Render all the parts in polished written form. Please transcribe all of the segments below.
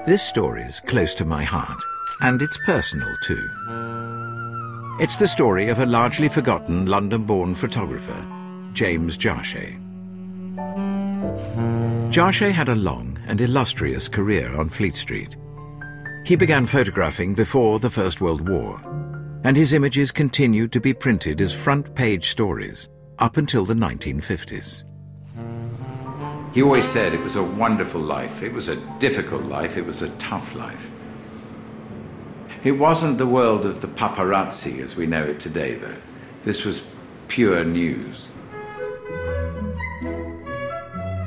This story is close to my heart, and it's personal too. It's the story of a largely forgotten London-born photographer, James Jarchet. Jarchet had a long and illustrious career on Fleet Street. He began photographing before the First World War, and his images continued to be printed as front-page stories up until the 1950s. He always said it was a wonderful life. It was a difficult life. It was a tough life. It wasn't the world of the paparazzi as we know it today, though. This was pure news.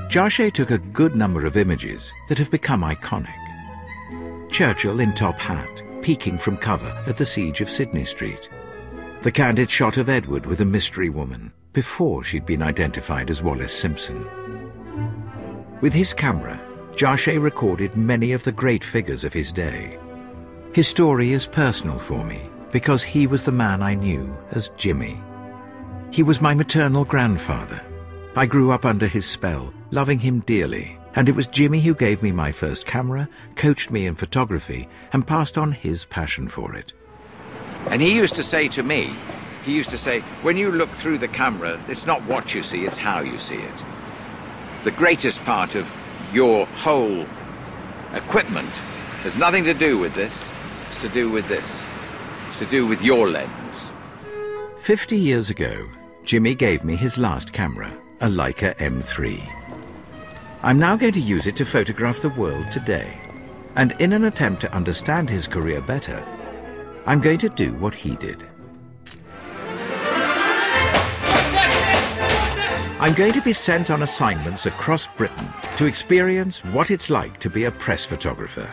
Jarchet took a good number of images that have become iconic. Churchill in top hat, peeking from cover at the siege of Sydney Street. The candid shot of Edward with a mystery woman, before she'd been identified as Wallis Simpson. With his camera, Jarchet recorded many of the great figures of his day. His story is personal for me because he was the man I knew as Jimmy. He was my maternal grandfather. I grew up under his spell, loving him dearly, and it was Jimmy who gave me my first camera, coached me in photography, and passed on his passion for it. And he used to say to me, when you look through the camera, it's not what you see, it's how you see it. The greatest part of your whole equipment has nothing to do with this. It's to do with this. It's to do with your lens. 50 years ago, Jimmy gave me his last camera, a Leica M3. I'm now going to use it to photograph the world today. And in an attempt to understand his career better, I'm going to do what he did. I'm going to be sent on assignments across Britain to experience what it's like to be a press photographer.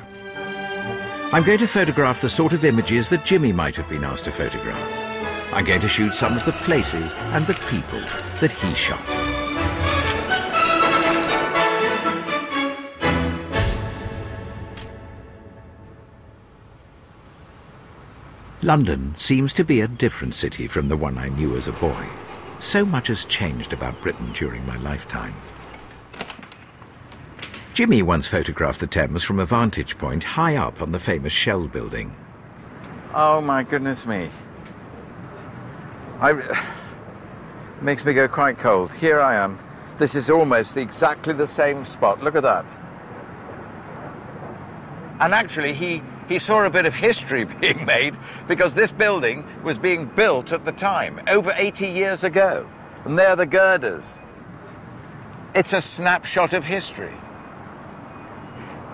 I'm going to photograph the sort of images that Jimmy might have been asked to photograph. I'm going to shoot some of the places and the people that he shot. London seems to be a different city from the one I knew as a boy. So much has changed about Britain during my lifetime. Jimmy once photographed the Thames from a vantage point high up on the famous Shell building. Oh my goodness me. Makes me go quite cold. Here I am. This is almost exactly the same spot. Look at that. And actually he saw a bit of history being made because this building was being built at the time, over 80 years ago. And there are the girders. It's a snapshot of history.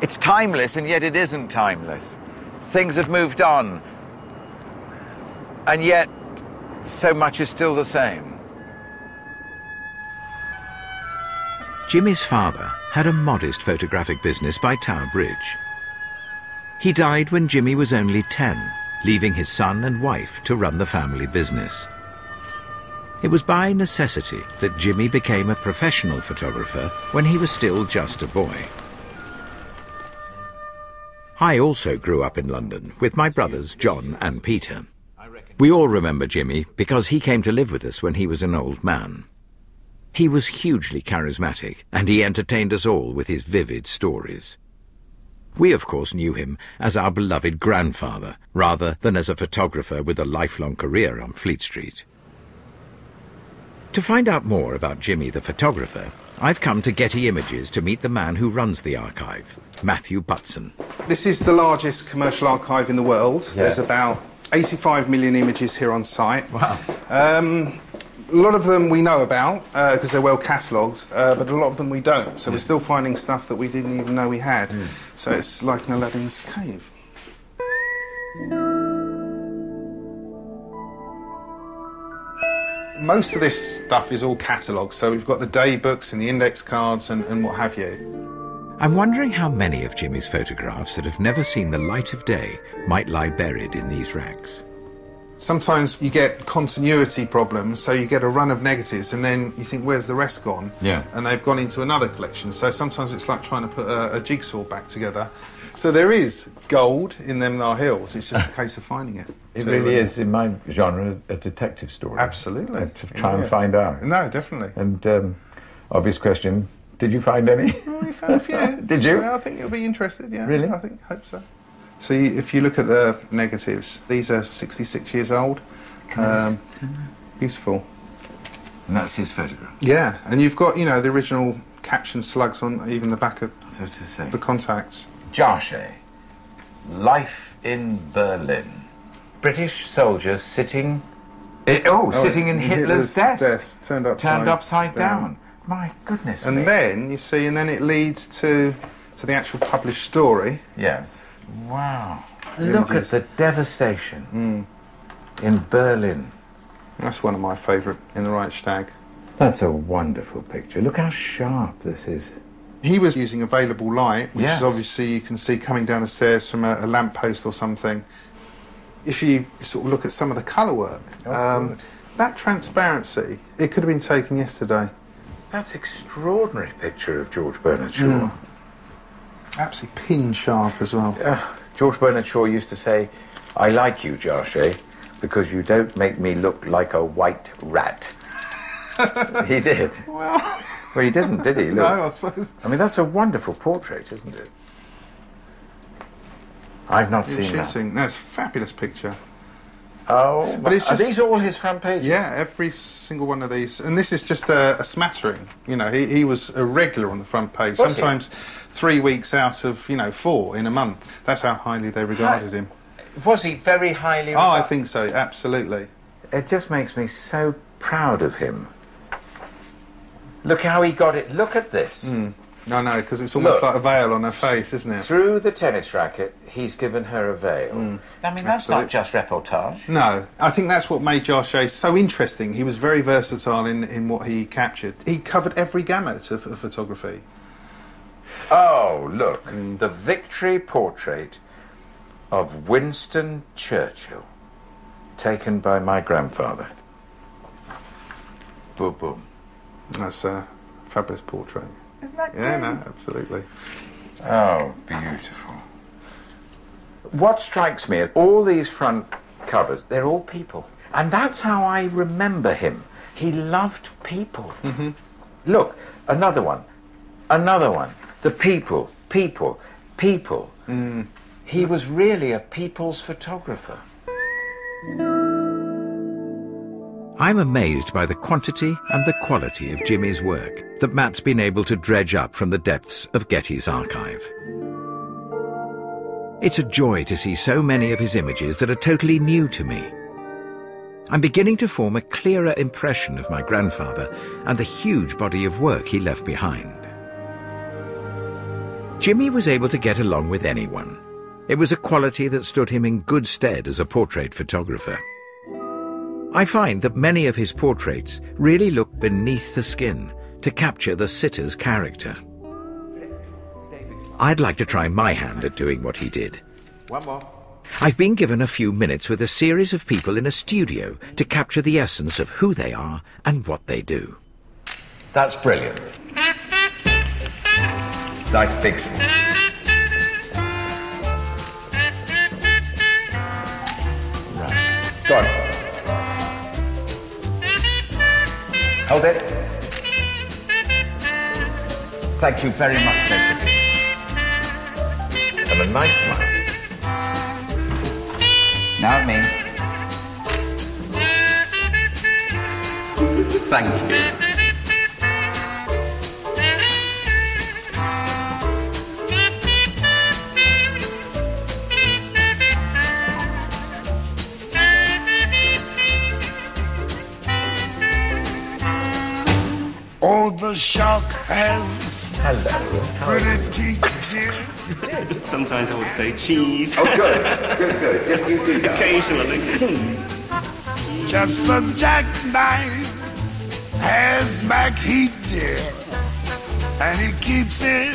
It's timeless, and yet it isn't timeless. Things have moved on, and yet so much is still the same. Jimmy's father had a modest photographic business by Tower Bridge. He died when Jimmy was only 10, leaving his son and wife to run the family business. It was by necessity that Jimmy became a professional photographer when he was still just a boy. I also grew up in London with my brothers John and Peter. We all remember Jimmy because he came to live with us when he was an old man. He was hugely charismatic, and he entertained us all with his vivid stories. We, of course, knew him as our beloved grandfather, rather than as a photographer with a lifelong career on Fleet Street. To find out more about Jimmy the photographer, I've come to Getty Images to meet the man who runs the archive, Matthew Butson. This is the largest commercial archive in the world. Yes. There's about 85 million images here on site. Wow. A lot of them we know about because they're well catalogued, but a lot of them we don't. So we're still finding stuff that we didn't even know we had. So it's like an Aladdin's cave. Most of this stuff is all catalogued, so we've got the day books and the index cards and what have you. I'm wondering how many of Jimmy's photographs that have never seen the light of day might lie buried in these racks. Sometimes you get continuity problems, so you get a run of negatives and then you think, where's the rest gone? Yeah. And they've gone into another collection. So sometimes it's like trying to put a jigsaw back together. So there is gold in them Nar Hills, it's just a case of finding it. It really is, in my genre, a detective story. Absolutely. To try and find out. No, definitely. And obvious question, did you find any? Well, we found a few. Did you? Well, I think you'll be interested, yeah. Really? Hope so. So if you look at the negatives, these are 66 years old. Beautiful. And that's his photograph? Yeah, and you've got, the original caption slugs on even the back of So to say. the contacts. Jarche, Life in Berlin. British soldiers sitting... sitting in Hitler's desk. Turned upside down. My goodness me. And then, you see, and then it leads to the actual published story. Yes. Wow. Look at the devastation in Berlin. That's one of my favourite in the Reichstag. That's a wonderful picture. Look how sharp this is. He was using available light, which Yes. is obviously you can see coming down the stairs from a lamppost or something. If you sort of look at some of the colour work, good. that transparency, it could have been taken yesterday. That's extraordinary picture of George Bernard Shaw. Absolutely pin sharp as well. George Bernard Shaw used to say, I like you, Jarche, because you don't make me look like a white rat. He did. Well, He didn't, did he? Look. no, I suppose. I mean, that's a wonderful portrait, isn't it? I've not seen that. Shooting. No, it's a fabulous picture. Oh, But it's are just- these all his front pages? Yeah, every single one of these. And this is just a smattering. He was a regular on the front page. Was he? Sometimes 3 weeks out of, 4 in a month. That's how highly they regarded him. Was he very highly Oh, I regarded? think so, absolutely. It just makes me so proud of him. Look how he got it. Look at this. No, because it's almost Look. like a veil on her face, isn't it? Through the tennis racket, he's given her a veil. I mean, that's not absolutely. just reportage. No, I think that's what made Jarche so interesting. He was very versatile in what he captured. He covered every gamut of photography. Oh, look. The victory portrait of Winston Churchill, taken by my grandfather. Boom, boom. That's a fabulous portrait. Isn't that great? Yeah, no, absolutely. Oh, beautiful. What strikes me is all these front covers, they're all people. And that's how I remember him. He loved people. Look, another one. The people. He was really a people's photographer. I'm amazed by the quantity and the quality of Jimmy's work that Matt's been able to dredge up from the depths of Getty's archive. It's a joy to see so many of his images that are totally new to me. I'm beginning to form a clearer impression of my grandfather and the huge body of work he left behind. Jimmy was able to get along with anyone. It was a quality that stood him in good stead as a portrait photographer. I find that many of his portraits really look beneath the skin to capture the sitter's character. I'd like to try my hand at doing what he did. One more. I've been given a few minutes with a series of people in a studio to capture the essence of who they are and what they do. That's brilliant. Nice big smile. Right. Go on. Hold it. Thank you very much, David. And a nice smile. Now at me. Thank you. Oh, the shark has Hello. pretty teeth, dear. Sometimes I would say cheese. Oh, good. Good. Yes, you do that. Occasionally. Just a jackknife has back heat, dear. And he keeps it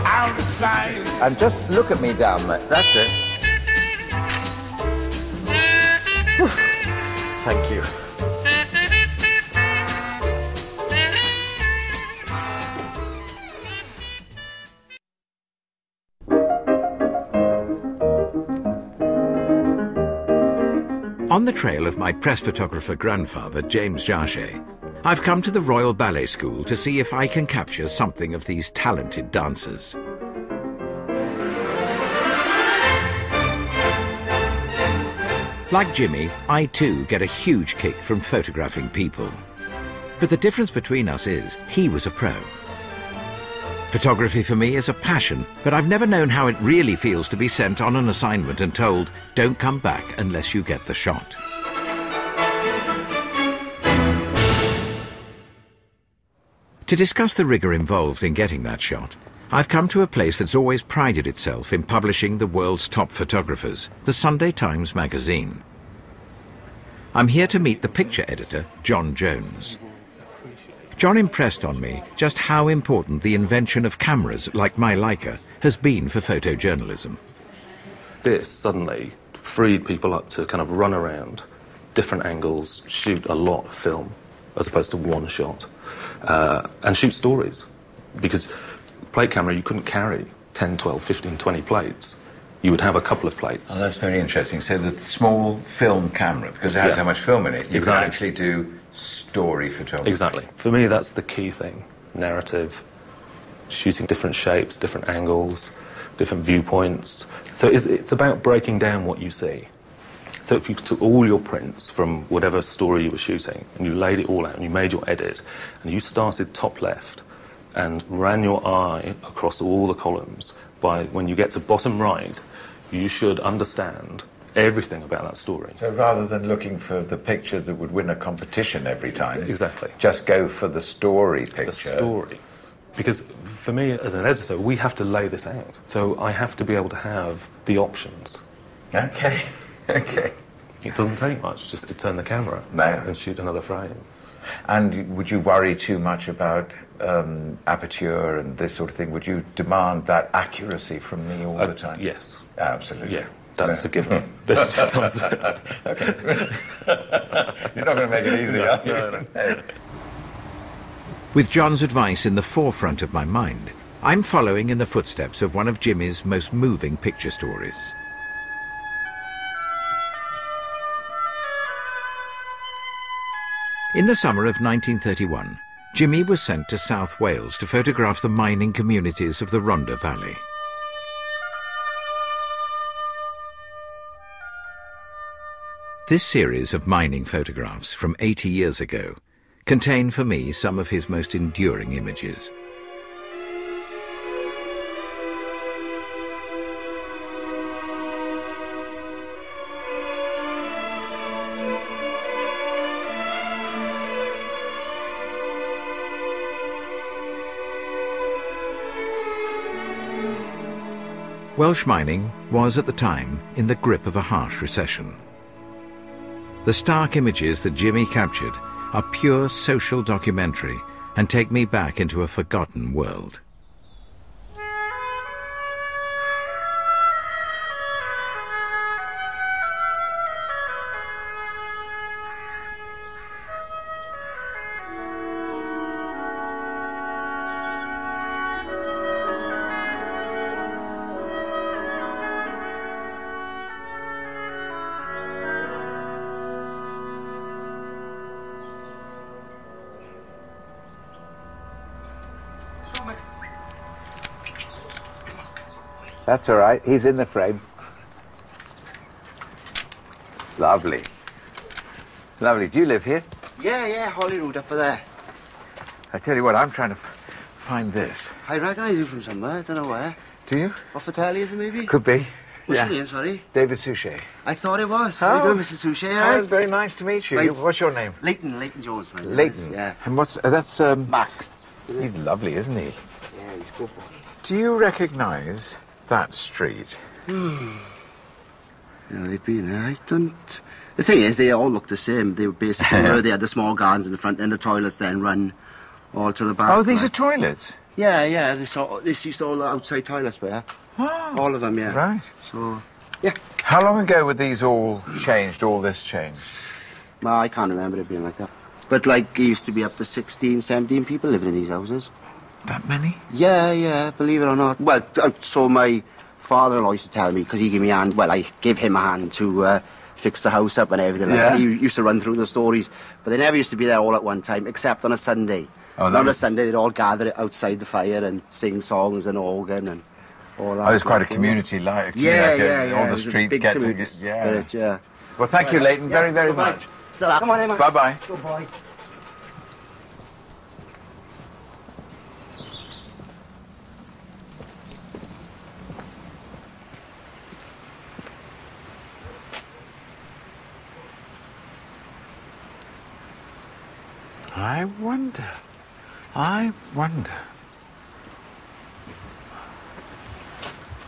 outside. And just look at me down there. That's it. Thank you. On the trail of my press photographer grandfather, James Jarchet, I've come to the Royal Ballet School to see if I can capture something of these talented dancers. Like Jimmy, I too get a huge kick from photographing people. But the difference between us is, he was a pro. Photography for me is a passion, but I've never known how it really feels to be sent on an assignment and told, don't come back unless you get the shot. To discuss the rigour involved in getting that shot, I've come to a place that's always prided itself in publishing the world's top photographers, the Sunday Times magazine. I'm here to meet the picture editor, John Jones. John impressed on me just how important the invention of cameras like my Leica has been for photojournalism. This suddenly freed people up to kind of run around, different angles, shoot a lot of film as opposed to one shot, and shoot stories. Because plate camera, you couldn't carry 10, 12, 15, 20 plates. You would have a couple of plates. Oh, that's very interesting. So the small film camera, because it has so much film in it, you can actually do story photography. Exactly. For me, that's the key thing. Narrative, shooting different shapes, different angles, different viewpoints. So it's about breaking down what you see. So if you took all your prints from whatever story you were shooting and you laid it all out and you made your edit and you started top left and ran your eye across all the columns, by when you get to bottom right, you should understand everything about that story. So rather than looking for the picture that would win a competition every time, exactly, just go for the story picture. The story. Because for me as an editor, we have to lay this out. So I have to be able to have the options. Okay, okay. It doesn't take much just to turn the camera and shoot another frame. And would you worry too much about aperture and this sort of thing? Would you demand that accuracy from me all the time? Yes. Absolutely. Yeah. That's a given. This just comes. Okay. You're not going to make it easy, are you? No. With John's advice in the forefront of my mind, I'm following in the footsteps of one of Jimmy's most moving picture stories. In the summer of 1931, Jimmy was sent to South Wales to photograph the mining communities of the Rhondda Valley. This series of mining photographs from 80 years ago contain for me some of his most enduring images. Welsh mining was at the time in the grip of a harsh recession. The stark images that Jimmy captured are pure social documentary and take me back into a forgotten world. That's all right. He's in the frame. Lovely. Lovely. Do you live here? Yeah, Holyrood up there. I tell you what, I'm trying to find this. I recognise you from somewhere, I don't know where. Do you? Off the telly, is it maybe? Could be. What's your name, sorry? David Suchet. I thought it was. How are you doing, Mr. Suchet, all right? It's very nice to meet you. Right. What's your name? Leighton Jones, man. Leighton? Yeah. And what's... that's... Max. He's lovely, isn't he? Yeah, he's good boy. Do you recognise that street? Yeah, they've been there. I don't... The thing is, they all look the same. They were basically where they had the small gardens in the front and the toilets then run all to the back. Oh, these are toilets? Yeah. This used all the outside toilets were. Oh, all of them, yeah. Right. So, yeah. How long ago were these all changed, all this changed? No, I can't remember it being like that. But like, it used to be up to 16, 17 people living in these houses. That many? Yeah, believe it or not. Well, so my father-in-law used to tell me, because he gave me a hand, well, I gave him a hand to fix the house up and everything like that. He used to run through the stories. But they never used to be there all at one time, except on a Sunday. Oh, and on a Sunday, they'd all gather outside the fire and sing songs and organ and all that. Oh, it's quite a community like. Yeah. All the street big get community together. spirit, yeah. Well, thank you, Leighton, very, very Bye-bye. much. Come on, Max. Bye-bye. Goodbye. I wonder.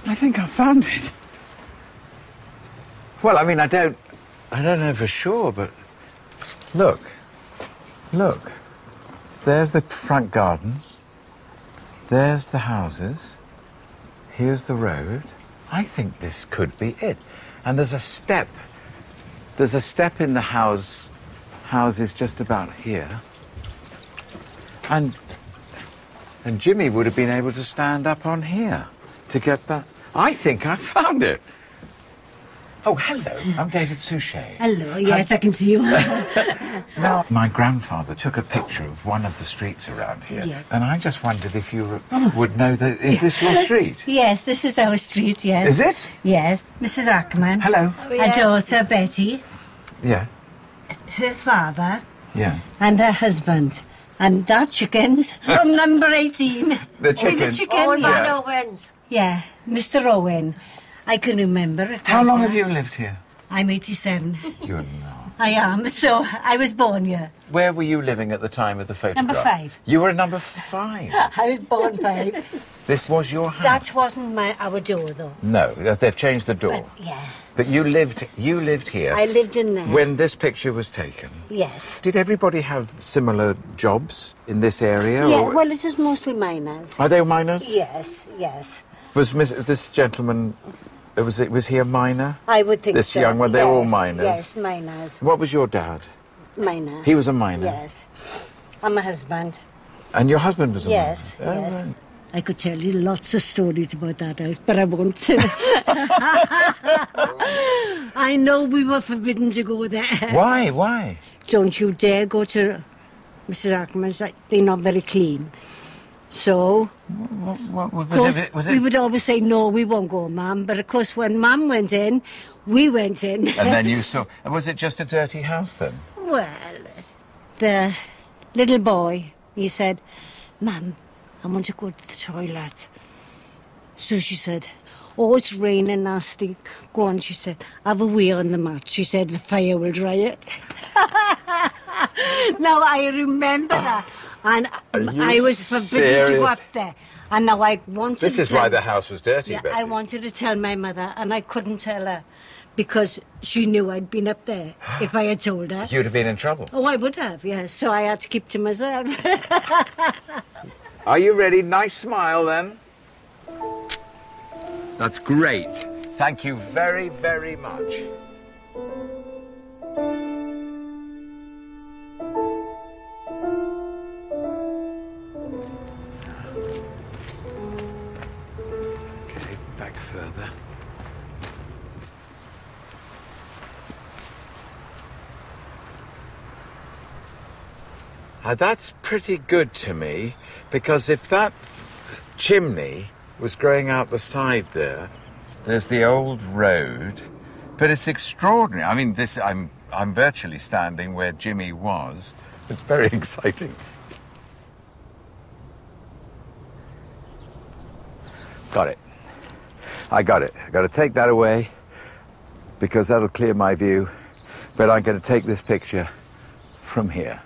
I think I found it. Well, I mean, I don't know for sure, but look. There's the front gardens. There's the houses. Here's the road. I think this could be it. And there's a step. There's a step in the houses just about here. And Jimmy would have been able to stand up on here to get that. I think I found it. Oh, hello. I'm David Suchet. Hello, yes, I can see you. Now, my grandfather took a picture of one of the streets around here, Yeah. and I just wondered if you would know that. Is this your street? Yes, this is our street, yes. Is it? Yes, Mrs. Ackerman. Hello. Our daughter, Betty, Yeah. her father, Yeah. and her husband. And that chicken's from number 18. The See chicken. the chicken? Oh, yeah. man, Owens. Yeah, Mr. Owen. I can remember it. How long have you lived here? I'm 87. You're not. I am, so I was born here. Where were you living at the time of the photograph? Number 5. You were number 5. I was born 5. This was your house? That wasn't our door, though. No, they've changed the door. Yeah, But you lived here I lived in there. when this picture was taken. Yes. Did everybody have similar jobs in this area? Yeah, or- well, this is mostly miners. Are they miners? Yes. Was this gentleman, was he a miner? I would think This so. young one, they were all Yes, miners? Yes, miners. What was your dad? Miner. He was a miner? Yes. And my husband. And your husband was a Yes, miner? Oh, yes. right. I could tell you lots of stories about that house, but I won't. I know we were forbidden to go there. Why? Don't you dare go to Mrs. Ackerman's. They're not very clean. So, What of course, was we it? would always say, no, we won't go, Mum. But, of course, when Mum went in, we went in. And then you saw... Was it just a dirty house then? Well, the little boy, he said, Mum, I want to go to the toilet. So she said, oh, it's raining nasty. Go on, she said, have a wee on the mat. She said, the fire will dry it. Now, I remember that. And I was forbidden to go up there. And now I wanted This to is why tell- the house was dirty, Yeah, Betty. I wanted to tell my mother, and I couldn't tell her because she knew I'd been up there if I had told her. You'd have been in trouble. Oh, I would have, yes. So I had to keep to myself. Are you ready? Nice smile, then. That's great. Thank you very, very much. Okay, back further. That's pretty good to me, because if that chimney was growing out the side there, there's the old road, but it's extraordinary. I mean, I'm virtually standing where Jimmy was. It's very exciting. Got it. I got it. I got to take that away because that'll clear my view, but I'm going to take this picture from here.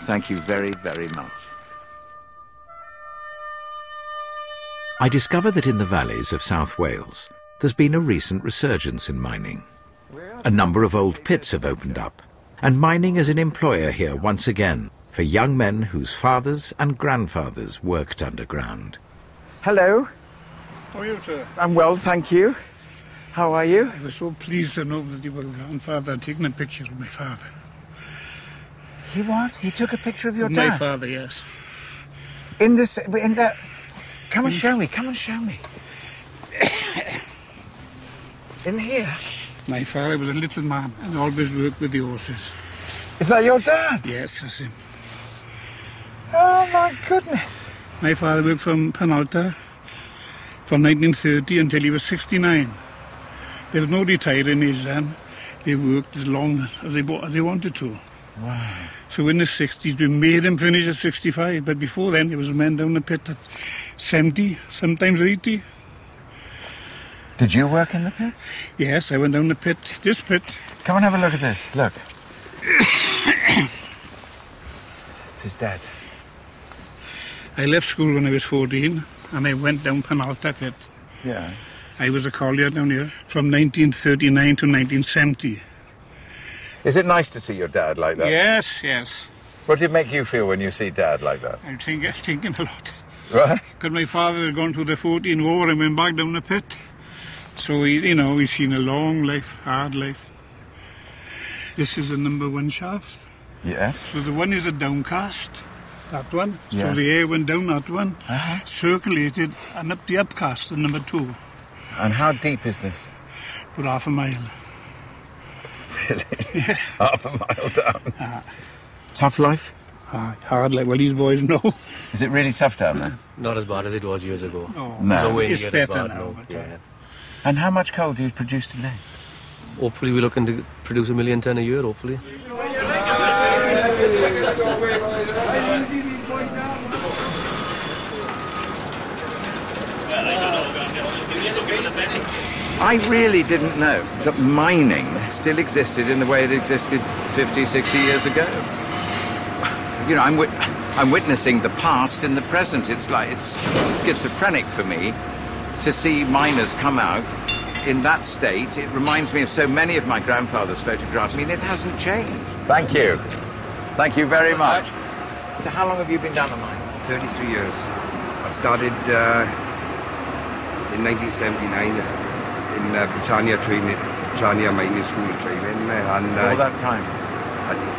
Thank you very, very much. I discover that in the valleys of South Wales, there's been a recent resurgence in mining. A number of old pits have opened up, and mining is an employer here once again for young men whose fathers and grandfathers worked underground. Hello. How are you, sir? I'm well, thank you. How are you? I was so pleased to know that your grandfather had taken a picture of my father. He what? He took a picture of your My dad? father, yes. In that... Come and show me, come and show me. In here? My father was a little man and always worked with the horses. Is that your dad? Yes, that's him. Oh, my goodness. My father worked from Penalta from 1930 until he was 69. There was no retiring age then. They worked as long as they wanted to. Wow. So in the 60s, we made him finish at 65. But before then, there was men down the pit at 70, sometimes 80. Did you work in the pits? Yes, I went down the pit, this pit. Come and have a look at this. Look. It's his dad. I left school when I was 14, and I went down Penalta pit. Yeah. I was a collier down here from 1939 to 1970. Is it nice to see your dad like that? Yes, yes. What did it make you feel when you see Dad like that? I'm thinking a lot. Right? Because my father had gone through the 14 war and went back down the pit. So, he's seen a long life, hard life. This is the number 1 shaft. Yes. So the one is a downcast, that one. Yes. So the air went down that one, circulated, and up the upcast, the number 2. And how deep is this? About half a mile. Really? Yeah. Half a mile down. Tough life? Hard life. Well, these boys know. Is it really tough down there? Not as bad as it was years ago. No. No. Way It's to get better as bad, now. no. Yeah. And how much coal do you produce today? Hopefully we're looking to produce 1 million tonne a year, hopefully. I really didn't know that mining still existed in the way it existed 50, 60 years ago. You know, I'm witnessing the past in the present. It's schizophrenic for me to see miners come out in that state. It reminds me of so many of my grandfather's photographs. I mean, it hasn't changed. Thank you. Thank you very much. So how long have you been down the mine? 33 years. I started in 1979 in Britannia Mining School training. And all that time?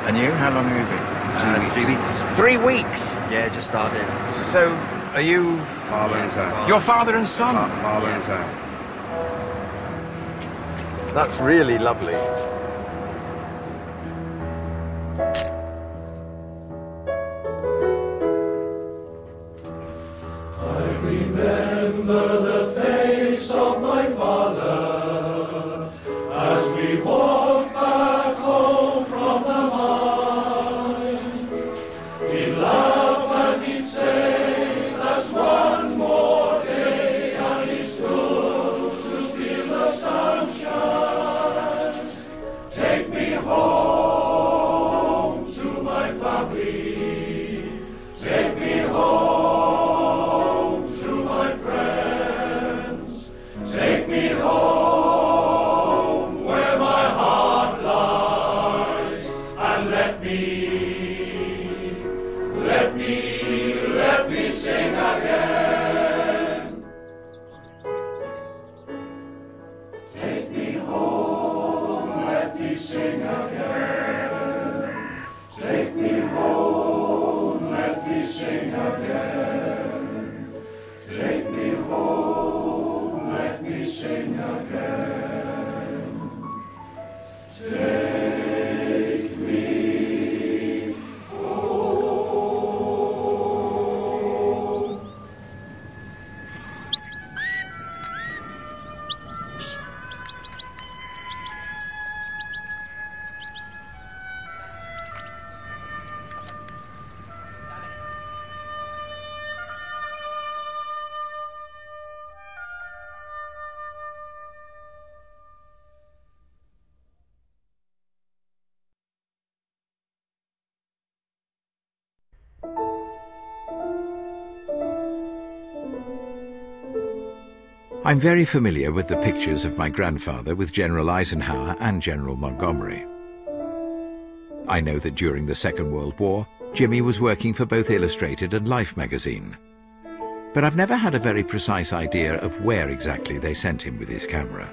And you? How long have you been? 3 weeks. 3 weeks? Yeah, just started. So, are you... Father and son. Your father and son? Father and son. That's really lovely. I remember the face of my father as we walked back home from the mine. He'd laugh and he'd say, "That's one more day, and it's good to feel the sunshine. Take me home to my family. Take me home to my friends. Take me home where my heart lies, and let me sing again. Take me home, let me sing again. Take me home, let me sing again. Take me home, let me sing again. Take me home. I'm very familiar with the pictures of my grandfather with General Eisenhower and General Montgomery. I know that during the Second World War, Jimmy was working for both Illustrated and Life magazine. but I've never had a very precise idea of where exactly they sent him with his camera.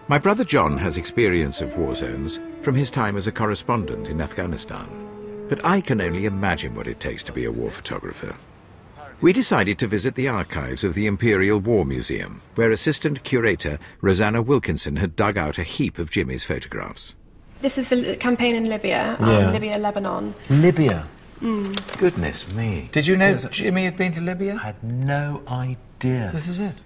My brother John has experience of war zones from his time as a correspondent in Afghanistan, but I can only imagine what it takes to be a war photographer. We decided to visit the archives of the Imperial War Museum, where assistant curator Rosanna Wilkinson had dug out a heap of Jimmy's photographs. This is the campaign in Libya, Libya, Lebanon. Libya? Mm. Goodness me. Did you know Jimmy had been to Libya? I had no idea. This is it.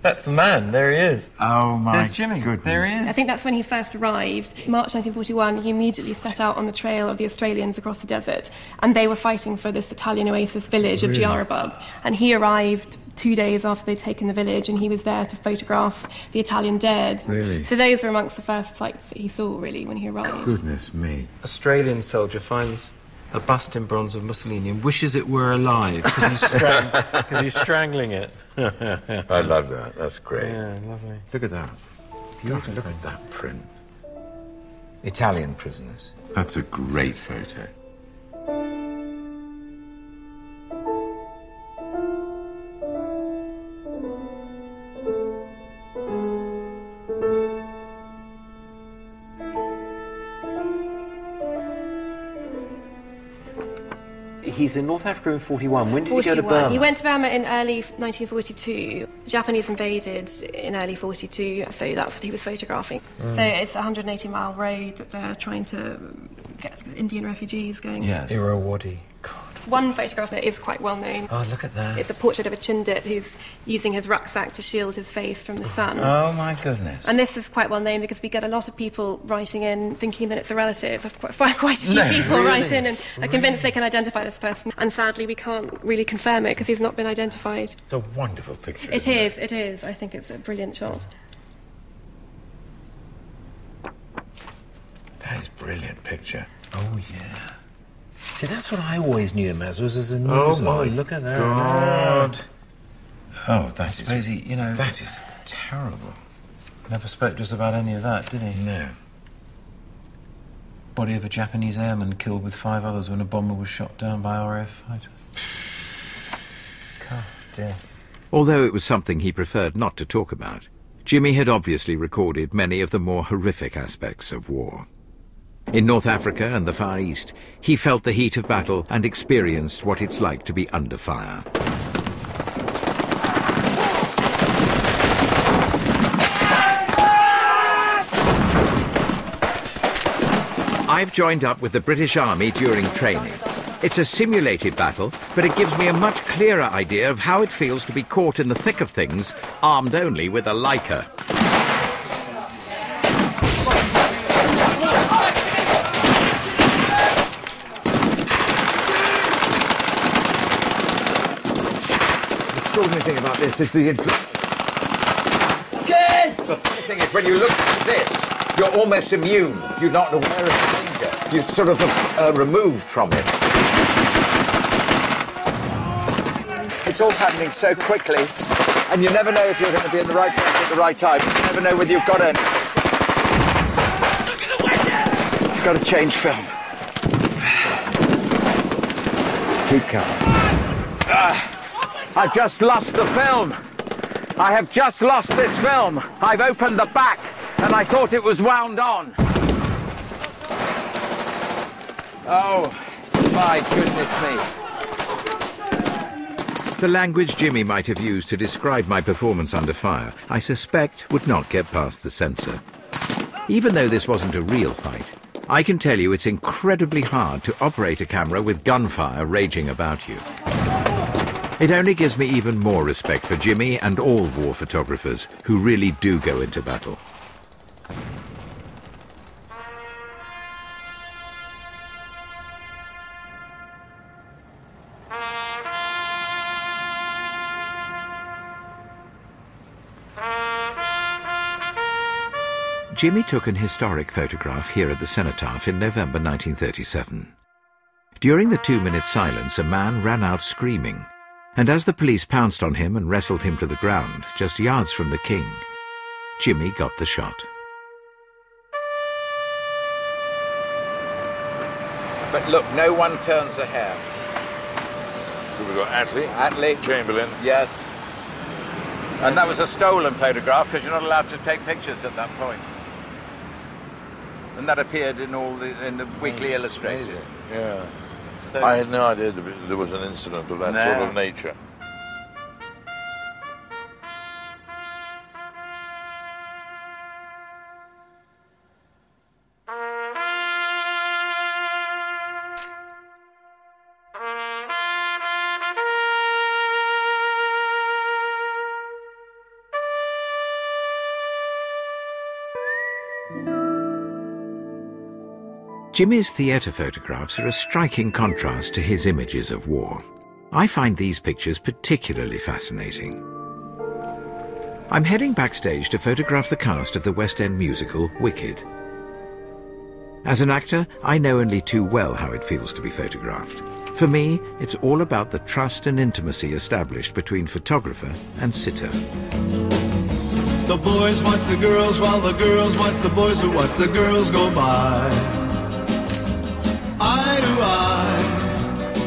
That's the man. There he is. Oh, my There's Jimmy. goodness. There he is. I think that's when he first arrived. March 1941, he immediately set out on the trail of the Australians across the desert, and they were fighting for this Italian oasis village of Diyarbakir. And he arrived 2 days after they'd taken the village, and he was there to photograph the Italian dead. Really? So those were amongst the first sights that he saw, really, when he arrived. Goodness me. Australian soldier finds a bust in bronze of Mussolini and wishes it were alive because he's strangling it. I love that. That's great. Yeah, lovely. Look at that. Beautiful. Look at that print. Italian prisoners. That's a great photo. He's in North Africa in 41. When did 41. he go to Burma? He went to Burma in early 1942. The Japanese invaded in early 42, so that's what he was photographing. So it's a 180-mile road that they're trying to get Indian refugees going. Yes. Irrawaddy. One photograph that is quite well known. Oh, look at that. It's a portrait of a Chindit who's using his rucksack to shield his face from the sun. Oh, my goodness. And this is quite well known because we get a lot of people writing in thinking that it's a relative. Quite a few people write in and are convinced they can identify this person. And sadly, we can't really confirm it because he's not been identified. It's a wonderful picture. It is. I think it's a brilliant shot. That is a brilliant picture. Oh, yeah. See, that's what I always knew him as a news. Oh, my look at that. God. Oh, I suppose he, you know... That is terrible. Never spoke to us about any of that, did he? No. Body of a Japanese airman killed with 5 others when a bomber was shot down by RAF fighters. God, dear. Although it was something he preferred not to talk about, Jimmy had obviously recorded many of the more horrific aspects of war. In North Africa and the Far East, he felt the heat of battle and experienced what it's like to be under fire. I've joined up with the British Army during training. It's a simulated battle, but it gives me a much clearer idea of how it feels to be caught in the thick of things, armed only with a Leica. The extraordinary thing about this is the thing is, when you look at this, you're almost immune. You're not aware of the danger. You're sort of removed from it. It's all happening so quickly, and you never know if you're going to be in the right place at the right time. You never know whether you've got any. You've got to change film. Keep calm. I've just lost the film. I have just lost this film. I've opened the back, and I thought it was wound on. Oh, my goodness me. The language Jimmy might have used to describe my performance under fire, I suspect would not get past the censor. Even though this wasn't a real fight, I can tell you it's incredibly hard to operate a camera with gunfire raging about you. It only gives me even more respect for Jimmy and all war photographers who really do go into battle. Jimmy took an historic photograph here at the Cenotaph in November 1937. During the 2-minute silence, a man ran out screaming, and as the police pounced on him and wrestled him to the ground, just yards from the king, Jimmy got the shot. But look, no one turns a hair. Who we got? Attlee? Attlee. Chamberlain. Yes. And that was a stolen photograph because you're not allowed to take pictures at that point. And that appeared in the Weekly Illustrated. Amazing. Yeah. So, I had no idea there was an incident of that sort of nature. Jimmy's theatre photographs are a striking contrast to his images of war. I find these pictures particularly fascinating. I'm heading backstage to photograph the cast of the West End musical Wicked. As an actor, I know only too well how it feels to be photographed. For me, it's all about the trust and intimacy established between photographer and sitter. The boys watch the girls while the girls watch the boys who watch the girls go by. Eye to eye,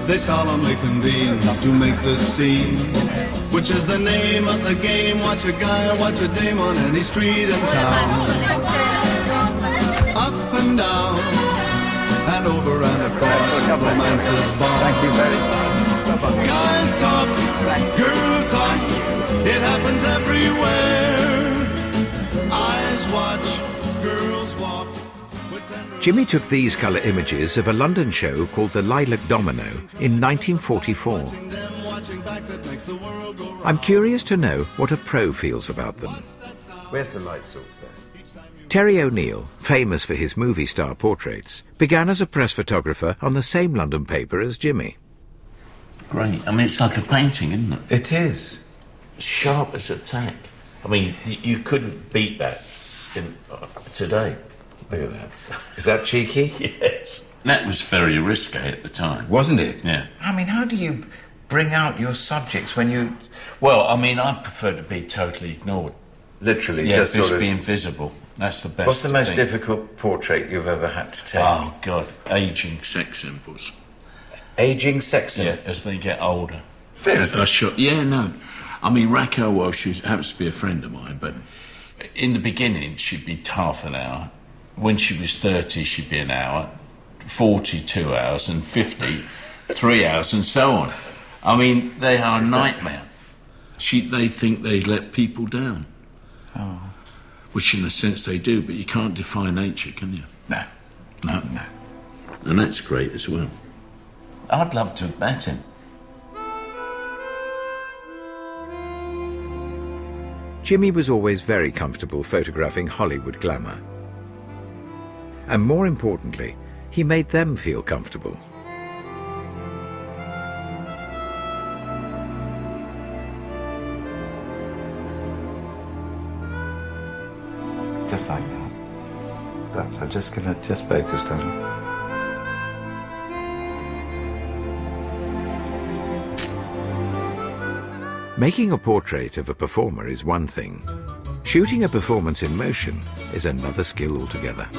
they solemnly convene to make the scene, which is the name of the game. Watch a guy, watch a dame on any street in town. Up and down, and over and across, romance is born. Thank you very much. Guys talk, girl talk, it happens everywhere. Eyes watch, girls walk. Jimmy took these colour images of a London show called The Lilac Domino in 1944. I'm curious to know what a pro feels about them. Where's the light source there? Terry O'Neill, famous for his movie star portraits, began as a press photographer on the same London paper as Jimmy. Great. I mean, it's like a painting, isn't it? It is. Sharp as a tack. I mean, you couldn't beat that today. Look at that. Is that cheeky? Yes. That was very risque at the time. Wasn't it? Yeah. I mean, how do you bring out your subjects when you... Well, I mean, I prefer to be totally ignored. Literally, yeah, just sort sort of... be invisible. That's the best. What's the most thing. difficult portrait you've ever had to take? Oh, God. Ageing sex symbols. Ageing sex symbols? Yeah, as they get older. Seriously? Yeah, no. I mean, Raquel Welch happens to be a friend of mine, but in the beginning, she'd be half an hour. When she was 30, she'd be an hour, 40, 2 hours, and 50, 3 hours, and so on. I mean, they are a nightmare. They think they let people down. Oh. Which, in a sense, they do, but you can't defy nature, can you? No. No. And that's great as well. I'd love to have met him. Jimmy was always very comfortable photographing Hollywood glamour. And more importantly, he made them feel comfortable. Just like that. I'm just going to focus on it. Making a portrait of a performer is one thing. Shooting a performance in motion is another skill altogether.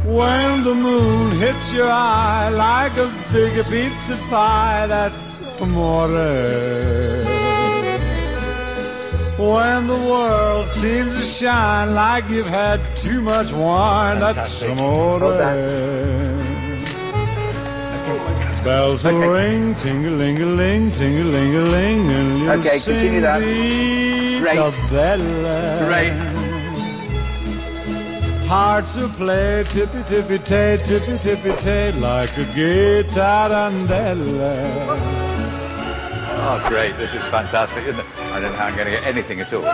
When the moon hits your eye like a big pizza pie, that's amore. When the world seems to shine like you've had too much wine, that's amore. Bells will ring, ting-a-ling-a-ling, ting-a-ling-a-ling, and you'll continue that. Bella. Great. Hearts will play tippy-tippy-tay, tippy-tippy-tay, like a guitarandella. Oh, great. This is fantastic, isn't it? I don't know how I'm going to get anything at all.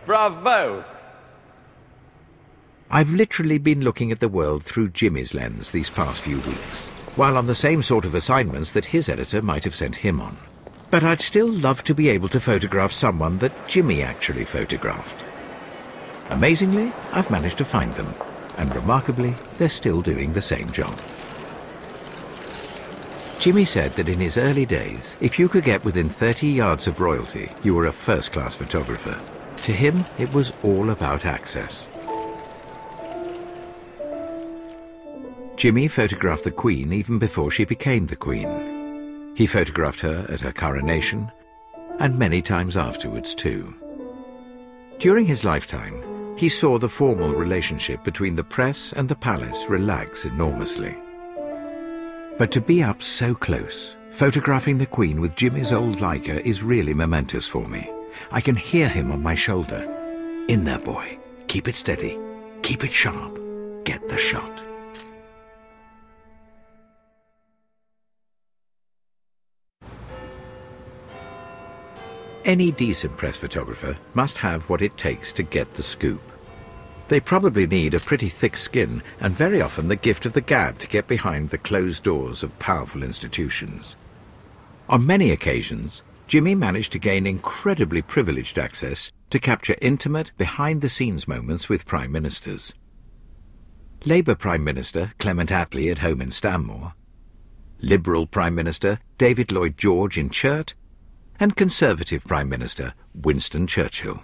Bravo! I've literally been looking at the world through Jimmy's lens these past few weeks, while on the same sort of assignments that his editor might have sent him on. But I'd still love to be able to photograph someone that Jimmy actually photographed. Amazingly, I've managed to find them, and remarkably, they're still doing the same job. Jimmy said that in his early days, if you could get within 30 yards of royalty, you were a first-class photographer. To him, it was all about access. Jimmy photographed the Queen even before she became the Queen. He photographed her at her coronation, and many times afterwards too. During his lifetime, he saw the formal relationship between the press and the palace relax enormously. But to be up so close, photographing the Queen with Jimmy's old Leica is really momentous for me. I can hear him on my shoulder. In there, boy. Keep it steady. Keep it sharp. Get the shot. Any decent press photographer must have what it takes to get the scoop. They probably need a pretty thick skin and very often the gift of the gab to get behind the closed doors of powerful institutions. On many occasions, Jimmy managed to gain incredibly privileged access to capture intimate, behind-the-scenes moments with Prime Ministers. Labour Prime Minister Clement Attlee at home in Stanmore, Liberal Prime Minister David Lloyd George in Churt, and Conservative Prime Minister Winston Churchill.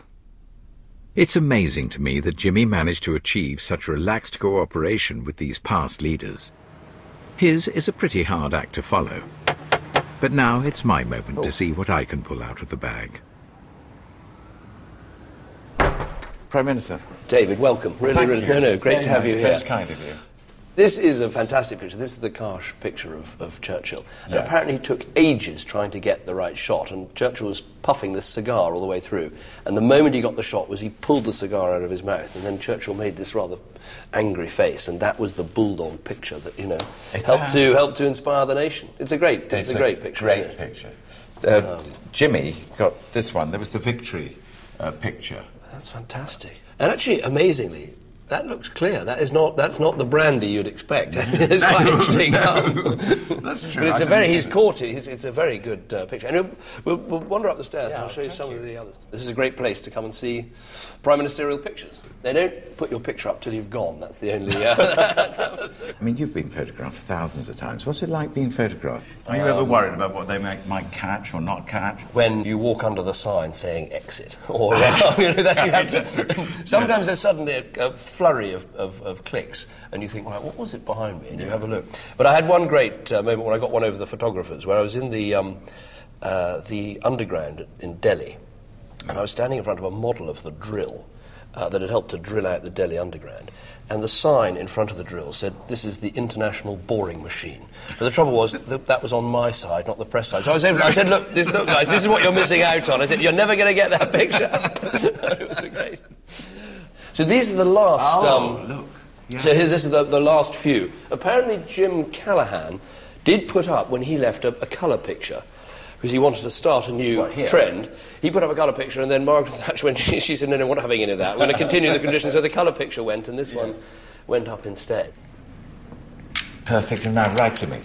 It's amazing to me that Jimmy managed to achieve such relaxed cooperation with these past leaders. His is a pretty hard act to follow. But now it's my moment to see what I can pull out of the bag. Prime Minister. David, welcome. Really, great Very to have nice. you here. That's kind of you. This is a fantastic picture. This is the Karsh picture of Churchill. And Yes. apparently it took ages trying to get the right shot, and Churchill was puffing this cigar all the way through. And the moment he got the shot was he pulled the cigar out of his mouth, and then Churchill made this rather angry face, and that was the bulldog picture that, you know, helped to inspire the nation. It's a great picture. Great picture. Jimmy got this one. There was the victory picture. That's fantastic. And actually, amazingly, that looks clear. That's not the brandy you'd expect. It's quite interesting. That's true. But he's caught it. It's a very good picture. And we'll wander up the stairs and I'll show you some of the others. This is a great place to come and see prime ministerial pictures. They don't put your picture up till you've gone. That's the only... I mean, you've been photographed thousands of times. What's it like being photographed? Are you ever worried about what they might catch or not catch? When you walk under the sign saying exit, or you know, that you have to... Sometimes there's suddenly a flurry of clicks, and you think, right, what was it behind me? And you have a look. But I had one great moment when I got one over the photographers, where I was in the underground in Delhi, and I was standing in front of a model of the drill that had helped to drill out the Delhi Underground. And the sign in front of the drill said, "This is the International Boring Machine." But the trouble was that was on my side, not the press side. So I said, look guys, this is what you're missing out on. I said, you're never going to get that picture. It was great. So these are the last... look. Yes. So this is the last few. Apparently Jim Callaghan did put up, when he left, a colour picture, because he wanted to start a new trend. He put up a colour picture, and then Margaret Thatcher, when she said, no, we're not having any of that. We're going to continue the conditions. So the colour picture went, and this one went up instead. Perfect. And now, write to me.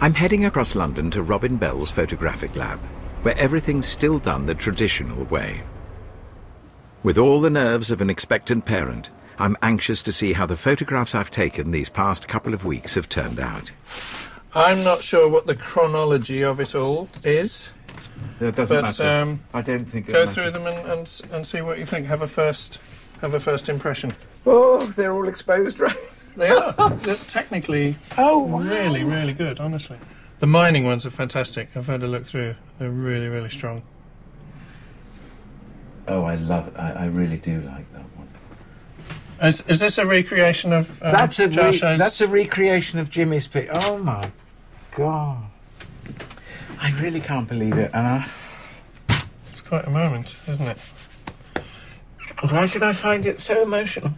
I'm heading across London to Robin Bell's photographic lab, where everything's still done the traditional way. With all the nerves of an expectant parent, I'm anxious to see how the photographs I've taken these past couple of weeks have turned out. I'm not sure what the chronology of it all is. It doesn't matter. I don't think go through them and see what you think. Have a first impression. Oh, they're all exposed, right? They are. They're technically really, really good, honestly. The mining ones are fantastic. I've had a look through. They're really, really strong. Oh, I love it. I really do like that one. Is this a recreation of Jarshay's? That's a recreation of Jimmy's pic. Oh, my God. I really can't believe it. And It's quite a moment, isn't it? Why should I find it so emotional?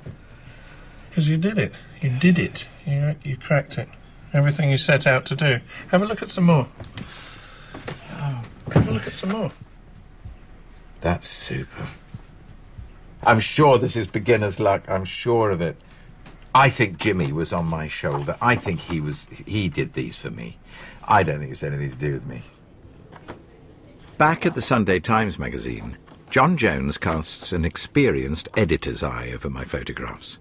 Because you did it. You did it. You cracked it. Everything you set out to do. Have a look at some more. Have a look at some more. That's super. I'm sure this is beginner's luck. I'm sure of it. I think Jimmy was on my shoulder. I think he did these for me. I don't think it's anything to do with me. Back at the Sunday Times magazine, John Jones casts an experienced editor's eye over my photographs.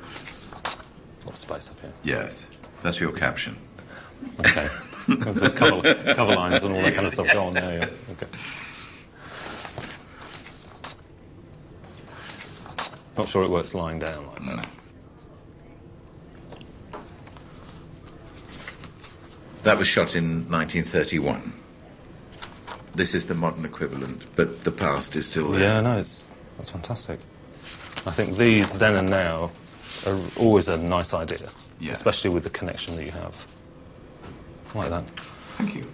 A lot of space up here. Yes, that's your caption. Okay. There's a cover lines and all that kind of stuff going on there, yeah. Okay. Not sure it works lying down like that. That was shot in 1931. This is the modern equivalent, but the past is still there. Yeah, no, that's fantastic. I think these, then and now, are always a nice idea, especially with the connection that you have. I like that. Thank you.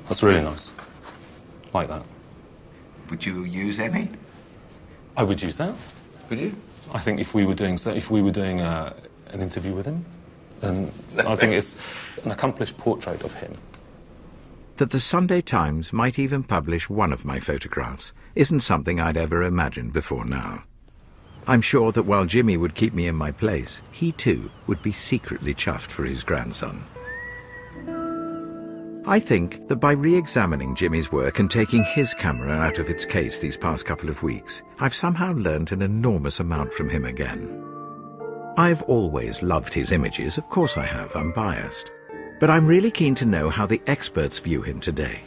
That's really nice. Like that. Would you use any? I would use that. Would you? I think if we were doing an interview with him, and I think it's an accomplished portrait of him. That the Sunday Times might even publish one of my photographs isn't something I'd ever imagined before now. I'm sure that while Jimmy would keep me in my place, he too would be secretly chuffed for his grandson. I think that by re-examining Jimmy's work and taking his camera out of its case these past couple of weeks, I've somehow learnt an enormous amount from him again. I've always loved his images, of course I have, I'm biased. But I'm really keen to know how the experts view him today.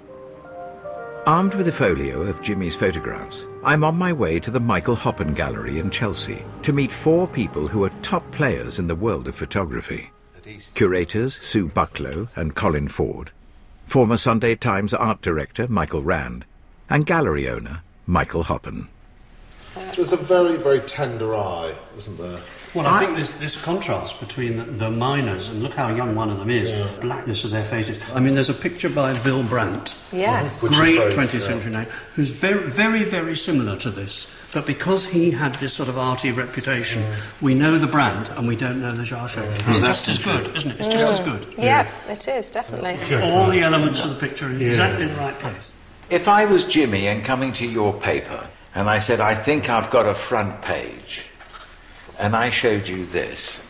Armed with a folio of Jimmy's photographs, I'm on my way to the Michael Hoppen Gallery in Chelsea to meet 4 people who are top players in the world of photography. Curators Sue Bucklow and Colin Ford, former Sunday Times art director Michael Rand, and gallery owner Michael Hoppen. There's a very, very tender eye, isn't there? Well, I think this contrast between the miners, and look how young one of them is, blackness of their faces. I mean, there's a picture by Bill Brandt, yes, great 20th century name, who's very, very, very similar to this. But because he had this sort of arty reputation, we know the Brandt and we don't know the Jarchet. It's just as good, isn't it? It's just as good. Yeah, it is, definitely. All the elements of the picture are exactly in the right place. If I was Jimmy and coming to your paper, and I said, I think I've got a front page, and I showed you this.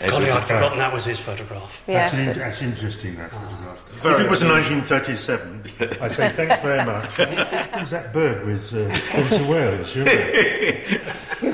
Golly, I'd forgotten that was his photograph. Yes. That's interesting, that photograph. If it was 1937, I'd say thanks very much. Who's that bird with Prince of Wales?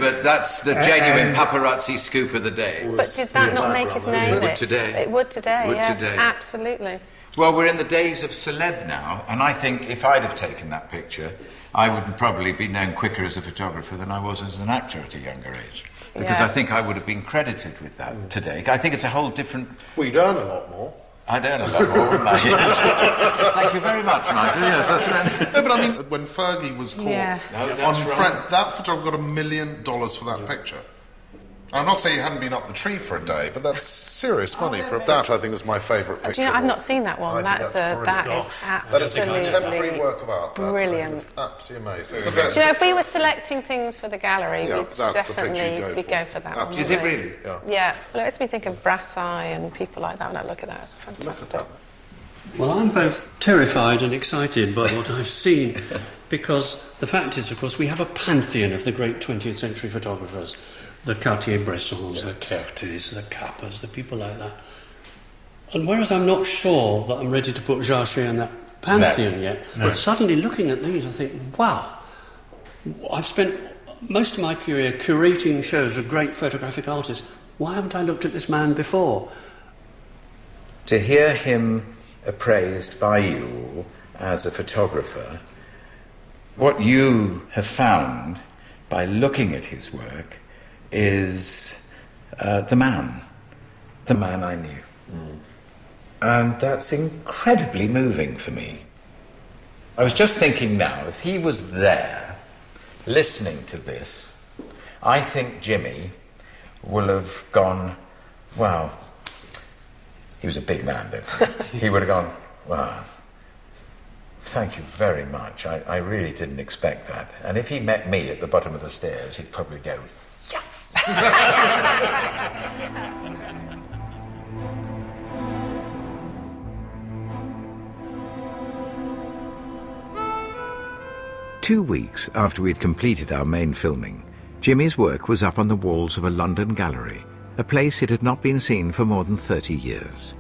But that's the genuine paparazzi scoop of the day. But did that not make his name? It would today. It would today, Would yes, today. absolutely. Well, we're in the days of celeb now, and I think if I'd have taken that picture, I would probably be known quicker as a photographer than I was as an actor at a younger age. Because I think I would have been credited with that today. I think it's a whole different... We'd earn a lot more. I'd earn a lot more, wouldn't I? Yes. Thank you very much, Michael. Yes, No, but I mean, when Fergie was caught that photographer got $1 million for that picture. I'm not saying he hadn't been up the tree for a day, but that's serious money for that. I think is my favourite picture. Do you know, I've not seen that one. That is absolutely contemporary work of art. Brilliant. Absolutely amazing. Do you know, if we were selecting things for the gallery, we'd definitely go for that one. Is it really? Yeah. Well, it makes me think of Brass Eye and people like that when I look at that. It's fantastic. Well, I'm both terrified and excited by what I've seen, because the fact is, of course, we have a pantheon of the great 20th century photographers. The Cartier-Bressons, the Kertés, the Kappas, the people like that. And whereas I'm not sure that I'm ready to put Jarchet in that pantheon yet, but suddenly looking at these, I think, wow, I've spent most of my career curating shows of great photographic artists. Why haven't I looked at this man before? To hear him appraised by you as a photographer, what you have found by looking at his work is the man I knew. And that's incredibly moving for me. I was just thinking now, if he was there, listening to this, I think Jimmy will have gone, wow, he was a big man, don't he? He would have gone, wow, thank you very much. I really didn't expect that. And if he met me at the bottom of the stairs, he'd probably go, yes! 2 weeks after we'd completed our main filming, Jimmy's work was up on the walls of a London gallery, a place it had not been seen for more than 30 years.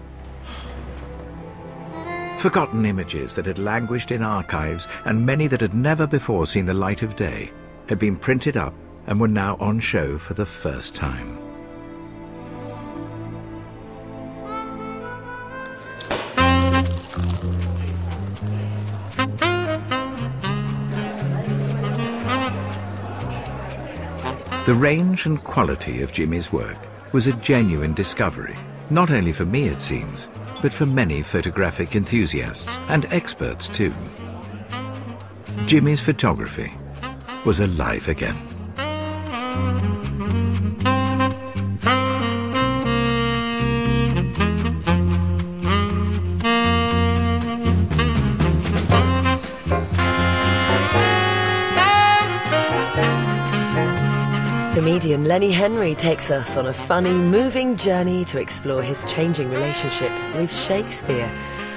Forgotten images that had languished in archives and many that had never before seen the light of day had been printed up and were now on show for the first time. The range and quality of Jimmy's work was a genuine discovery, not only for me it seems, but for many photographic enthusiasts and experts too. Jimmy's photography was alive again. Comedian Lenny Henry takes us on a funny, moving journey to explore his changing relationship with Shakespeare.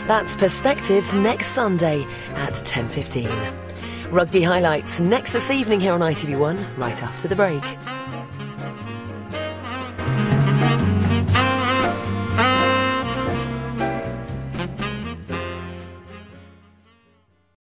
That's Perspectives next Sunday at 10:15. Rugby highlights next this evening here on ITV1, right after the break.